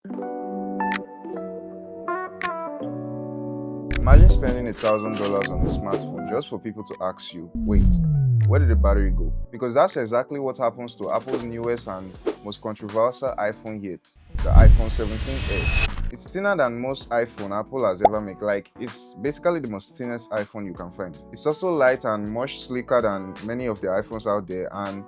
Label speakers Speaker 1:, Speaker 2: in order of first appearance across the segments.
Speaker 1: Imagine spending $1,000 on a smartphone just for people to ask you, wait, where did the battery go? Because that's exactly what happens to Apple's newest and most controversial iPhone yet, the iPhone 17 It's thinner than most iPhone Apple has ever made. Like, it's basically the most thinnest iPhone you can find. It's also light and much sleeker than many of the iPhones out there, and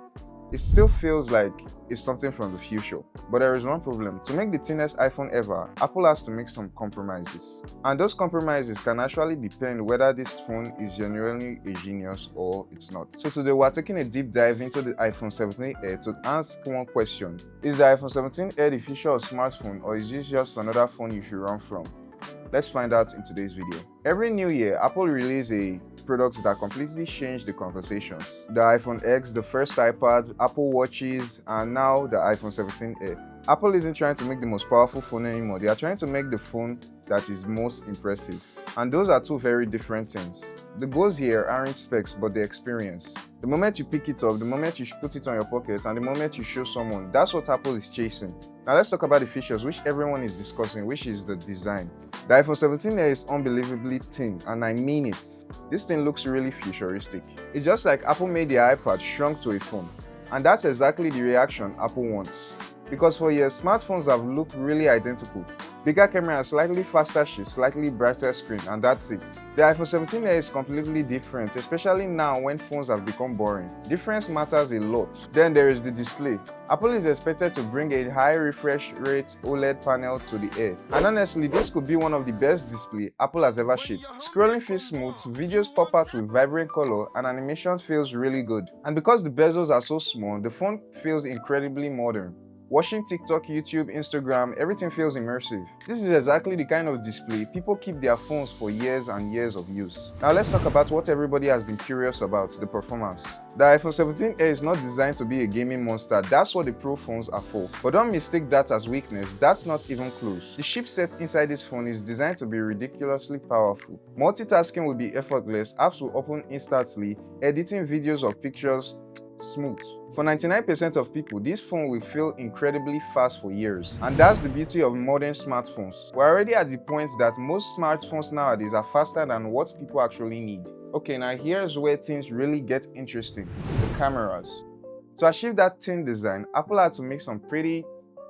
Speaker 1: it still feels like it's something from the future. But there is one problem. To make the thinnest iPhone ever, Apple has to make some compromises. And those compromises can actually depend whether this phone is genuinely a genius or it's not. So today we're taking a deep dive into the iPhone 17 Air to ask one question. Is the iPhone 17 Air the future of smartphone, or is this just another phone you should run from? Let's find out in today's video. Every new year, Apple releases a product that completely changed the conversation. The iPhone X, the first iPad, Apple Watches, and now the iPhone 17 Air. Apple isn't trying to make the most powerful phone anymore. They are trying to make the phone that is most impressive. And those are two very different things. The goals here aren't specs, but the experience. The moment you pick it up, the moment you put it on your pocket, and the moment you show someone, that's what Apple is chasing. Now let's talk about the features which everyone is discussing, which is the design. The iPhone 17 Air is unbelievably thin, and I mean it. This thing looks really futuristic. It's just like Apple made the iPad shrunk to a phone. And that's exactly the reaction Apple wants. Because for years, smartphones have looked really identical. Bigger camera, slightly faster chip, slightly brighter screen, and that's it. The iPhone 17 Air is completely different, especially now when phones have become boring. Difference matters a lot. Then there is the display. Apple is expected to bring a high refresh rate OLED panel to the Air. And honestly, this could be one of the best displays Apple has ever shipped. Scrolling feels smooth, videos pop out with vibrant color, and animation feels really good. And because the bezels are so small, the phone feels incredibly modern. Watching TikTok, YouTube, Instagram, everything feels immersive. This is exactly the kind of display people keep their phones for years and years of use. Now let's talk about what everybody has been curious about, the performance. The iPhone 17 Air is not designed to be a gaming monster. That's what the Pro phones are for. But don't mistake that as weakness. That's not even close. The chipset inside this phone is designed to be ridiculously powerful. Multitasking will be effortless, apps will open instantly, editing videos or pictures smooth. For 99% of people, this phone will feel incredibly fast for years. And that's the beauty of modern smartphones. We're already at the point that most smartphones nowadays are faster than what people actually need. Okay, now here's where things really get interesting. The cameras. To achieve that thin design, Apple had to make some pretty,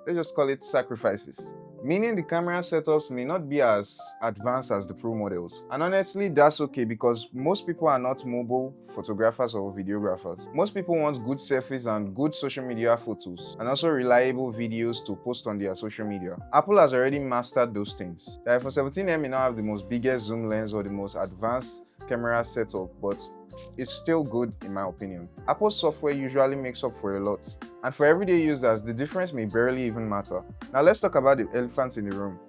Speaker 1: let's just call it sacrifices. Meaning the camera setups may not be as advanced as the Pro models. And honestly, that's okay because most people are not mobile photographers or videographers. Most people want good selfies and good social media photos, and also reliable videos to post on their social media. Apple has already mastered those things. The iPhone 17 may not have the most biggest zoom lens or the most advanced camera setup, but it's still good in my opinion. Apple's software usually makes up for a lot. And for everyday users, the difference may barely even matter. Now let's talk about the elephant in the room.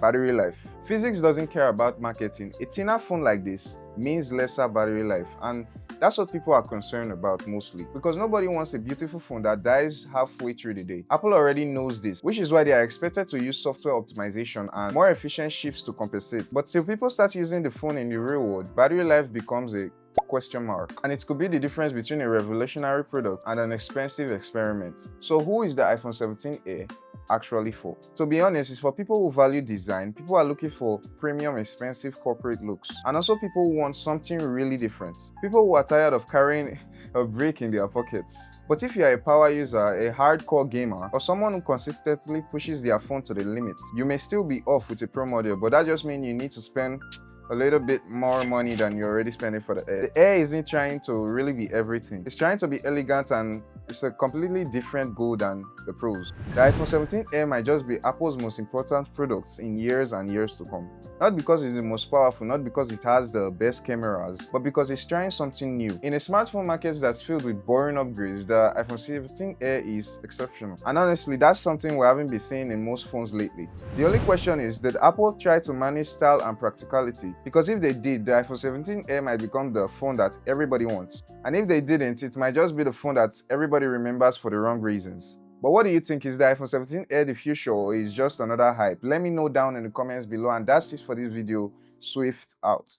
Speaker 1: Battery life. Physics doesn't care about marketing. A thinner phone like this means lesser battery life, and that's what people are concerned about mostly, because nobody wants a beautiful phone that dies halfway through the day. Apple already knows this, which is why they are expected to use software optimization and more efficient chips to compensate. But till people start using the phone in the real world, battery life becomes a question mark. And it could be the difference between a revolutionary product and an expensive experiment. So who is the iPhone 17 Air actually for? To be honest, it's for people who value design, people who are looking for premium expensive corporate looks, and also people who want something really different. People who are tired of carrying a brick in their pockets. But if you are a power user, a hardcore gamer, or someone who consistently pushes their phone to the limit, you may still be off with a Pro model, but that just means you need to spend a little bit more money than you're already spending for the Air. The Air isn't trying to really be everything. It's trying to be elegant, and it's a completely different goal than the Pros. The iPhone 17 Air might just be Apple's most important products in years and years to come. Not because it's the most powerful, not because it has the best cameras, but because it's trying something new. In a smartphone market that's filled with boring upgrades, the iPhone 17 Air is exceptional. And honestly, that's something we haven't been seeing in most phones lately. The only question is, did Apple try to manage style and practicality? Because if they did, the iPhone 17 Air might become the phone that everybody wants. And if they didn't, it might just be the phone that everybody remembers for the wrong reasons. But what do you think? Is the iPhone 17 Air the future, or is just another hype? Let me know down in the comments below. And that's it for this video. Swift out.